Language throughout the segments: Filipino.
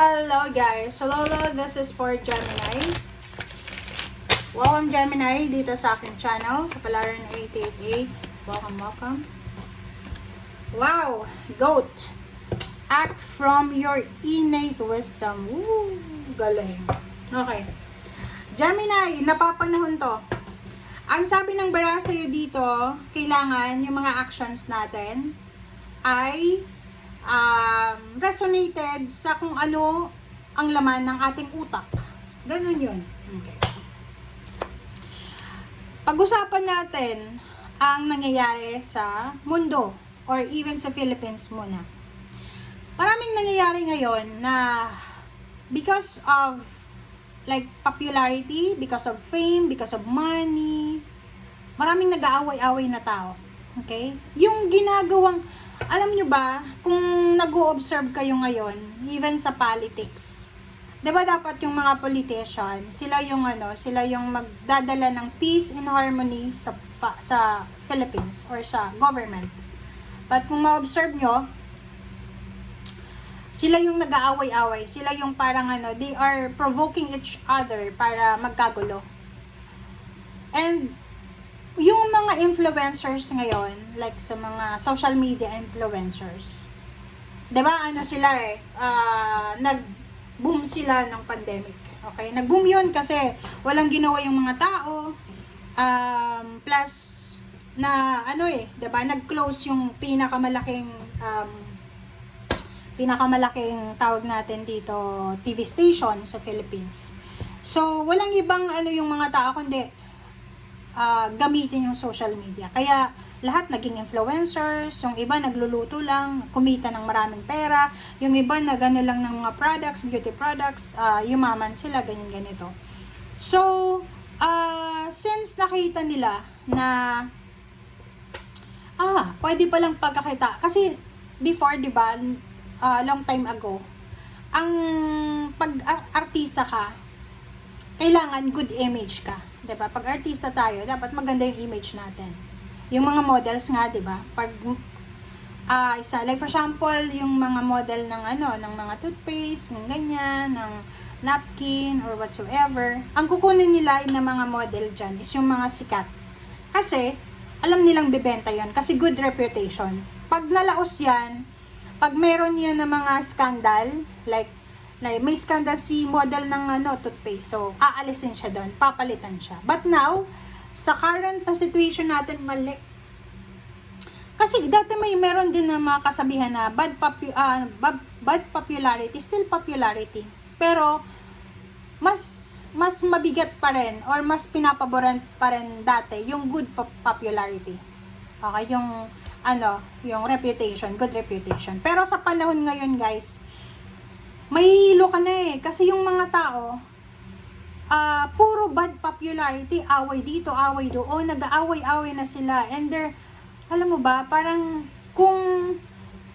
Hello guys, hello, this is for Gemini. Welcome Gemini dito sa aking channel, Kapalaran 888. Welcome. Wow, goat. Act from your innate wisdom. Woo, galing. Okay. Gemini, napapanahon to. Ang sabi ng bara sa'yo dito, kailangan yung mga actions natin ay resonated sa kung ano ang laman ng ating utak. Ganun yun. Okay. Pag-usapan natin ang nangyayari sa mundo or even sa Philippines muna. Maraming nangyayari ngayon na because of like popularity, because of fame, because of money, maraming nag-aaway-away na tao. Okay? Yung ginagawang alam nyo ba, kung nag-o-observe kayo ngayon, even sa politics, diba dapat yung mga politician, sila yung magdadala ng peace and harmony sa Philippines or sa government. But kung ma-observe nyo, sila yung nag-aaway-away, sila yung parang they are provoking each other para magkagulo. And yung mga influencers ngayon, like sa mga social media influencers, diba sila nag-boom sila ng pandemic. Okay? Nag-boom yun kasi walang ginawa yung mga tao, plus na diba, nag-close yung pinakamalaking tawag natin dito, TV station sa Philippines. So, walang ibang yung mga tao kundi gamitin yung social media. Kaya lahat naging influencers, yung iba nagluluto lang, kumita ng maraming pera, yung iba nagano lang ng mga products, beauty products, yumaman sila, ganito. So, since nakita nila na pwede palang pagkakita. Kasi before, di ba, long time ago, ang pag-artista ka, kailangan good image ka. Diba? Pag artista tayo, dapat maganda yung image natin. Yung mga models nga, diba? Pag like for example, yung mga model ng ng mga toothpaste, ng ganyan, ng napkin or whatsoever, ang kukunin nila ng mga model dyan is yung mga sikat. Kasi alam nilang bibenta yon kasi good reputation. Pag nalaos yan, pag meron yan ng mga scandal, like may scandal si model ng toothpaste. So, aalisin siya doon. Papalitan siya. But now, sa current na situation natin, mali. Kasi dati meron din na mga kasabihan na bad popularity, still popularity. Pero, mas mabigat pa rin or mas pinapaboran pa rin dati yung good popularity. Okay? Yung reputation, good reputation. Pero sa panahon ngayon, guys, mahihilo ka na kasi yung mga tao puro bad popularity, away dito, away doon, nag-aaway-away na sila, and alam mo ba, parang kung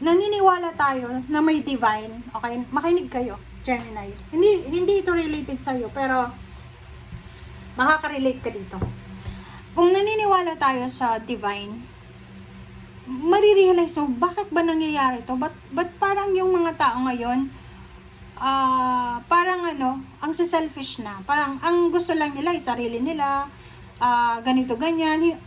naniniwala tayo na may divine, okay, makinig kayo, Gemini, hindi ito related sa'yo, pero makaka-relate ka dito. Kung naniniwala tayo sa divine, marirealize mo, bakit ba nangyayari to? Ba't parang yung mga tao ngayon, parang ang selfish na. Parang ang gusto lang nila ay sarili nila, ganito ganyan,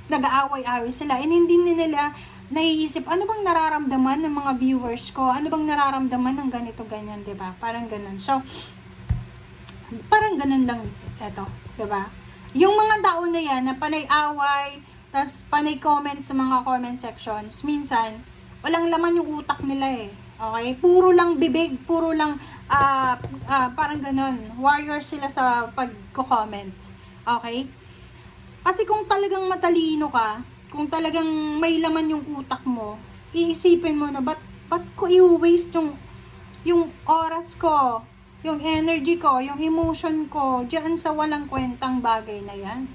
nag-aaway-away sila, and hindi nila naiisip ano bang nararamdaman ng mga viewers ko, ano bang nararamdaman ng ganito ganyan, 'di ba? Parang ganun. So, parang ganun lang ito, 'di ba? Yung mga tao na yan na panay away, tas panay comment sa mga comment sections, minsan walang laman yung utak nila Okay? Puro lang bibig, puro lang parang ganun. Warrior sila sa pagko-comment. Okay? Kasi kung talagang matalino ka, kung talagang may laman yung utak mo, iisipin mo na ba't ko i-waste yung oras ko, yung energy ko, yung emotion ko diyan sa walang kwentang bagay na yan.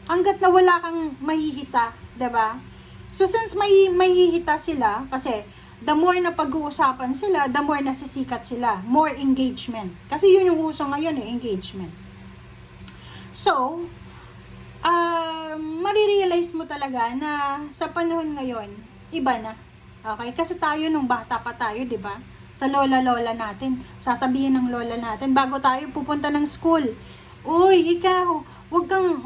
Hanggat na wala kang mahihita, 'di ba? So since may mahihita sila, kasi the more na pag-uusapan sila, the more nasisikat sila. More engagement. Kasi yun yung uso ngayon, engagement. So, marirealize mo talaga na sa panahon ngayon, iba na. Okay? Kasi tayo nung bata pa tayo, di ba? sa lola-lola natin. Sasabihin ng lola natin bago tayo pupunta ng school. Uy, ikaw, wag kang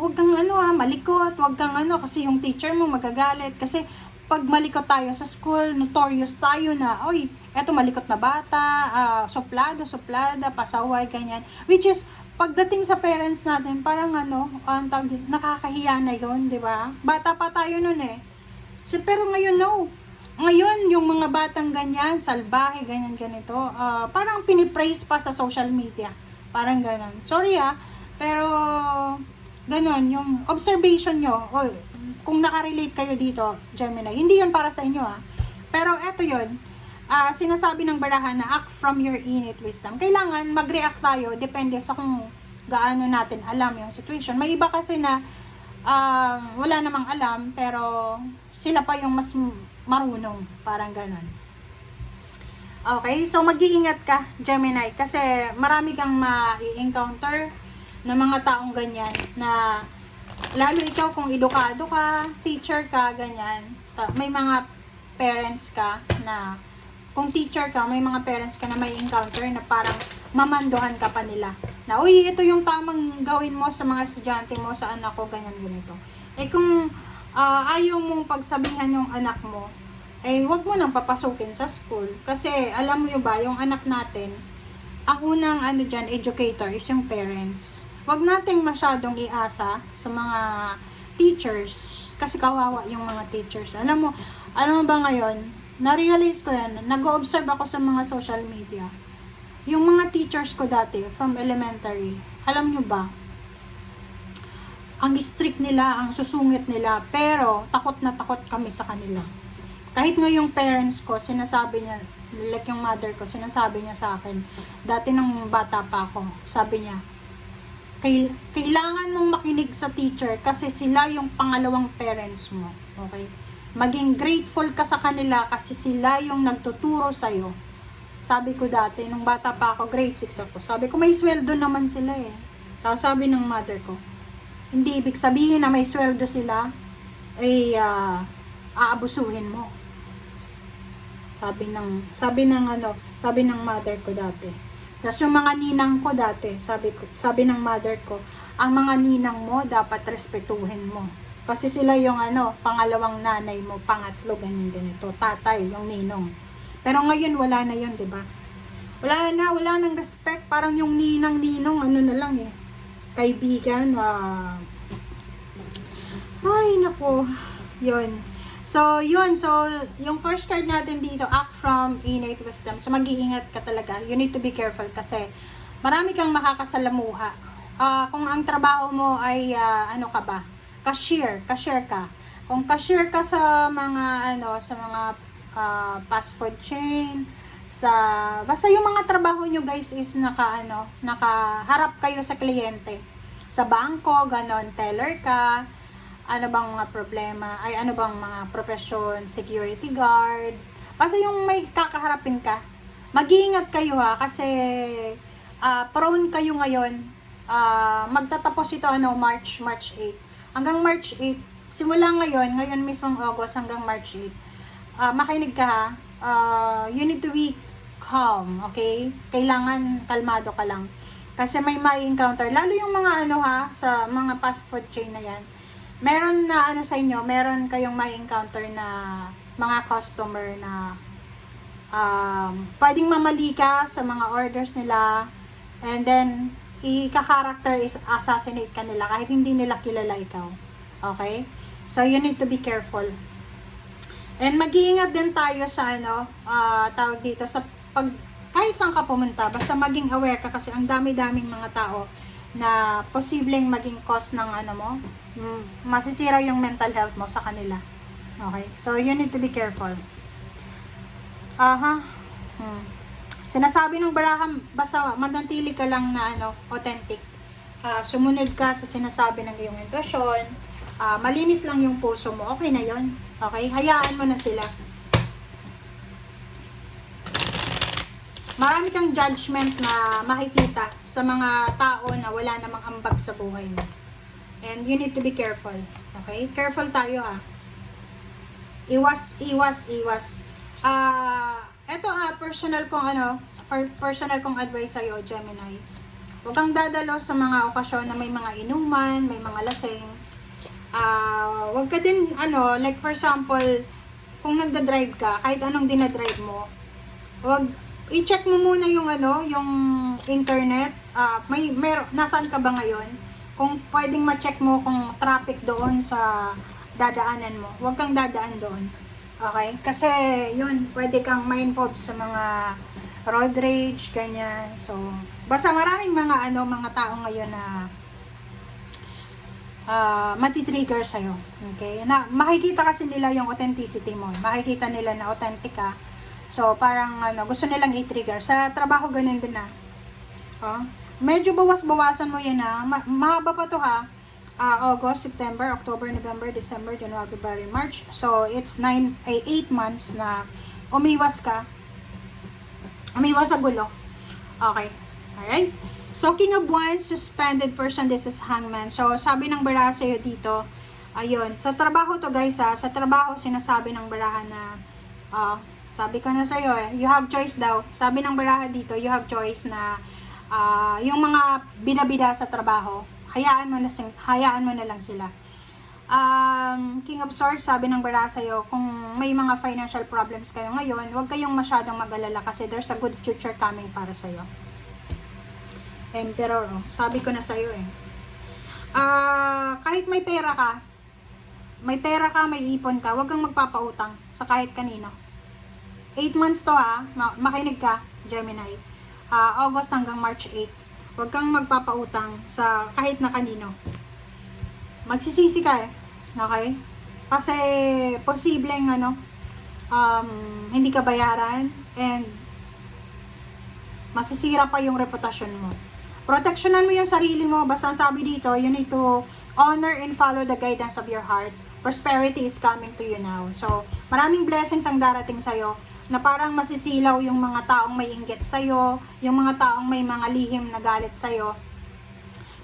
malikot, wag kang kasi yung teacher mo magagalit. Kasi pag malikot tayo sa school, notorious tayo na, uy, eto malikot na bata, suplada, pasaway, ganyan. Which is, pagdating sa parents natin, parang nakakahiya na yun, di ba? Bata pa tayo nun eh. Pero ngayon, no. Ngayon, yung mga batang ganyan, salbahe, ganyan, ganito, parang pinipraise pa sa social media. Parang ganon. Sorry pero ganon, yung observation nyo, kung nakarelate kayo dito, Gemini, hindi yun para sa inyo Pero eto yun, sinasabi ng barahan na act from your innate wisdom. Kailangan mag-react tayo, depende sa kung gaano natin alam yung situation. May iba kasi na wala namang alam, pero sila pa yung mas marunong, parang ganon. Okay, so mag-iingat ka, Gemini, kasi marami kang ma-encounter na mga taong ganyan, na lalo ikaw kung edukado ka, teacher ka, ganyan, may mga parents ka na, kung teacher ka, may mga parents ka na may encounter na parang mamanduhan ka pa nila. Na, uy, ito yung tamang gawin mo sa mga estudyante mo, sa anak ko, ganyan, ganito. Kung ayaw mong pagsabihan yung anak mo, wag mo nang papasukin sa school. Kasi, alam mo ba, yung anak natin, ang unang educator is yung parents. Wag nating masyadong iasa sa mga teachers. Kasi kawawa yung mga teachers. Alam mo ba ngayon, na-realize ko yan, nag-o-observe ako sa mga social media. Yung mga teachers ko dati, from elementary, alam nyo ba, ang strict nila, ang susungit nila, pero takot na takot kami sa kanila. Kahit nga yung parents ko, sinasabi niya, like yung mother ko, sinasabi niya sa akin, dati nung bata pa ako, sabi niya, kailangan mong makinig sa teacher kasi sila yung pangalawang parents mo. Okay? Maging grateful ka sa kanila kasi sila yung nagtuturo sa'yo. Sabi ko dati, nung bata pa ako, grade 6 ako, sabi ko, may sweldo naman sila eh. Tapos sabi ng mother ko, hindi ibig sabihin na may sweldo sila, aabusuhin mo. Sabi ng mother ko dati. Tapos yung mga ninang ko dati, sabi ng mother ko, ang mga ninang mo dapat respetuhin mo. Kasi sila yung pangalawang nanay mo, pangatlo, ganito, tatay, yung ninong. Pero ngayon wala na yun, 'di ba? Wala nang respect, parang yung ninang-ninong na lang kaibigan, ay nako, yun. So, yung first card natin dito, act from innate wisdom. So, mag-iingat ka talaga. You need to be careful kasi marami kang makakasalamuha. Kung ang trabaho mo ay, cashier ka. Kung cashier ka sa mga, fast food chain, basta yung mga trabaho nyo guys is nakaharap kayo sa kliyente. Sa bangko, ganon, teller ka, ano bang mga problema, ano bang mga profession, security guard, basta yung may kakaharapin ka, mag-iingat kayo kasi prone kayo ngayon, magtatapos ito March 8, hanggang March 8, simula ngayon mismong August hanggang March 8, makinig ka you need to be calm, okay? Kailangan kalmado ka lang, kasi may ma-encounter, lalo yung mga sa mga fast food chain na yan, meron na sa inyo, meron kayong may encounter na mga customer na pwedeng mamali ka sa mga orders nila, and then i-character is assassinate ka nila kahit hindi nila kilala ikaw. Okay? So you need to be careful. And mag-iingat din tayo sa tawag dito sa kahit saan ka pumunta, basta maging aware ka kasi ang dami-daming mga tao na posibleng maging cause ng masisira yung mental health mo sa kanila. Okay? So, you need to be careful. Sinasabi ng barahan, basta manatili ka lang na authentic. Sumunod ka sa sinasabi ng iyong intuition. Malinis lang yung puso mo. Okay na yon. Okay? Hayaan mo na sila. Marami kang judgment na makikita sa mga tao na wala namang ambag sa buhay mo. And you need to be careful. Okay? Careful tayo Iwas. Ito personal kong personal kong advice sa'yo, Gemini. Huwag kang dadalo sa mga okasyon na may mga inuman, may mga lasing. Huwag ka din, like for example, kung nagda-drive ka, kahit anong dinadrive mo, huwag, i-check mo muna yung yung internet. Nasaan ka ba ngayon? Kung pwedeng ma-check mo kung traffic doon sa dadaanan mo. Huwag kang dadaan doon. Okay? Kasi, yun, pwede kang ma-involve sa mga road rage, ganyan. So, basta maraming mga mga tao ngayon na matitrigger sa'yo. Okay? Na, makikita kasi nila yung authenticity mo. Makikita nila na authentic ka. So, parang gusto nilang i-trigger. Sa trabaho, ganun din na. Medyo bawas-bawasan mo yan ha. Mahaba pa to ha. August, September, October, November, December, January, February, March. So, it's 8 months na umiwas ka. Umiwas sa gulo. Okay. Alright? So, King of Wands, suspended person, this is Hangman. So, sabi ng baraha sa'yo dito, ayun, sa trabaho to guys ha, sa trabaho sinasabi ng baraha na, sabi ko na sa'yo you have choice daw. Sabi ng baraha dito, you have choice na, yung mga bida-bida sa trabaho, hayaan mo na lang sila. King of Swords, sabi ng baraha sa'yo, kung may mga financial problems kayo ngayon, huwag kayong masyadong mag-alala kasi there's a good future coming para sa'yo. Emperor, sabi ko na sa'yo kahit may pera ka, may ipon ka, huwag kang magpapautang sa kahit kanino. 8 months to makinig ka, Gemini. August hanggang March 8. Huwag kang magpapautang sa kahit na kanino. Magsisisi ka okay? Kasi posibleng hindi ka bayaran and masisira pa yung reputasyon mo. Proteksyonan mo yung sarili mo. Basta sabi dito, you need to honor and follow the guidance of your heart. Prosperity is coming to you now. So, maraming blessings ang darating sa'yo na parang masisilaw yung mga taong may inggit sa'yo, yung mga taong may mga lihim na galit sa'yo.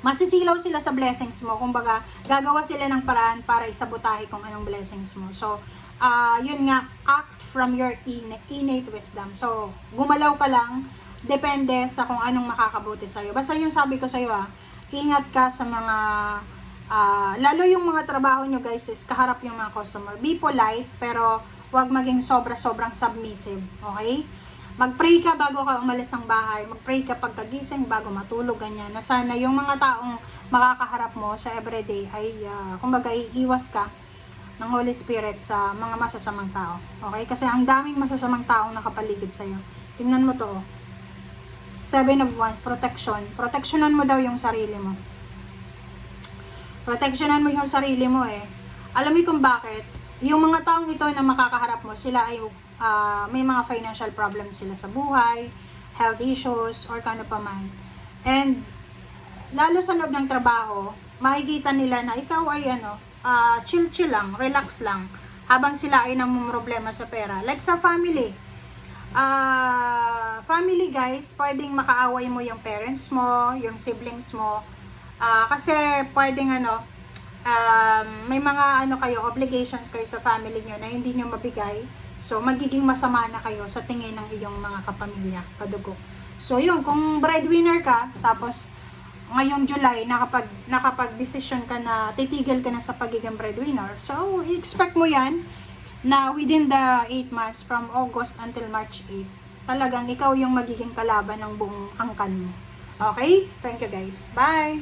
Masisilaw sila sa blessings mo. Kumbaga, gagawa sila ng paraan para isabotahe kung anong blessings mo. So, yun nga, act from your innate wisdom. So, gumalaw ka lang, depende sa kung anong makakabuti sa'yo. Basta yung sabi ko sa'yo ingat ka sa mga, lalo yung mga trabaho nyo guys is kaharap yung mga customer. Be polite, pero huwag maging sobrang submissive. Okay? Mag-pray ka bago ka umalis ng bahay. Mag-pray ka pagkagising bago matulog, ganyan. Na sana yung mga taong makakaharap mo sa everyday ay, kumbaga, iiwas ka ng Holy Spirit sa mga masasamang tao. Okay? Kasi ang daming masasamang taong nakapaligid sa'yo. Tingnan mo to. 7 of Wands, protection. Proteksyonan mo daw yung sarili mo. Proteksyonan mo yung sarili mo Alam mo kung bakit? Yung mga taong ito na makakaharap mo, sila ay may mga financial problems sila sa buhay, health issues, or kano pa man. And, lalo sa loob ng trabaho, makikita nila na ikaw ay chill lang, relax lang, habang sila ay namumroblema sa pera. Like sa family. Family guys, pwedeng makaaway mo yung parents mo, yung siblings mo. Kasi pwedeng may mga kayo, obligations kayo sa family nyo na hindi nyo mabigay. So, magiging masama na kayo sa tingin ng iyong mga kapamilya, kadugo. So, yun, kung breadwinner ka, tapos ngayong July, nakapag-decision ka na, titigil ka na sa pagiging breadwinner. So, expect mo yan na within the 8 months, from August until March 8, talagang ikaw yung magiging kalaban ng buong angkan mo. Okay? Thank you guys. Bye!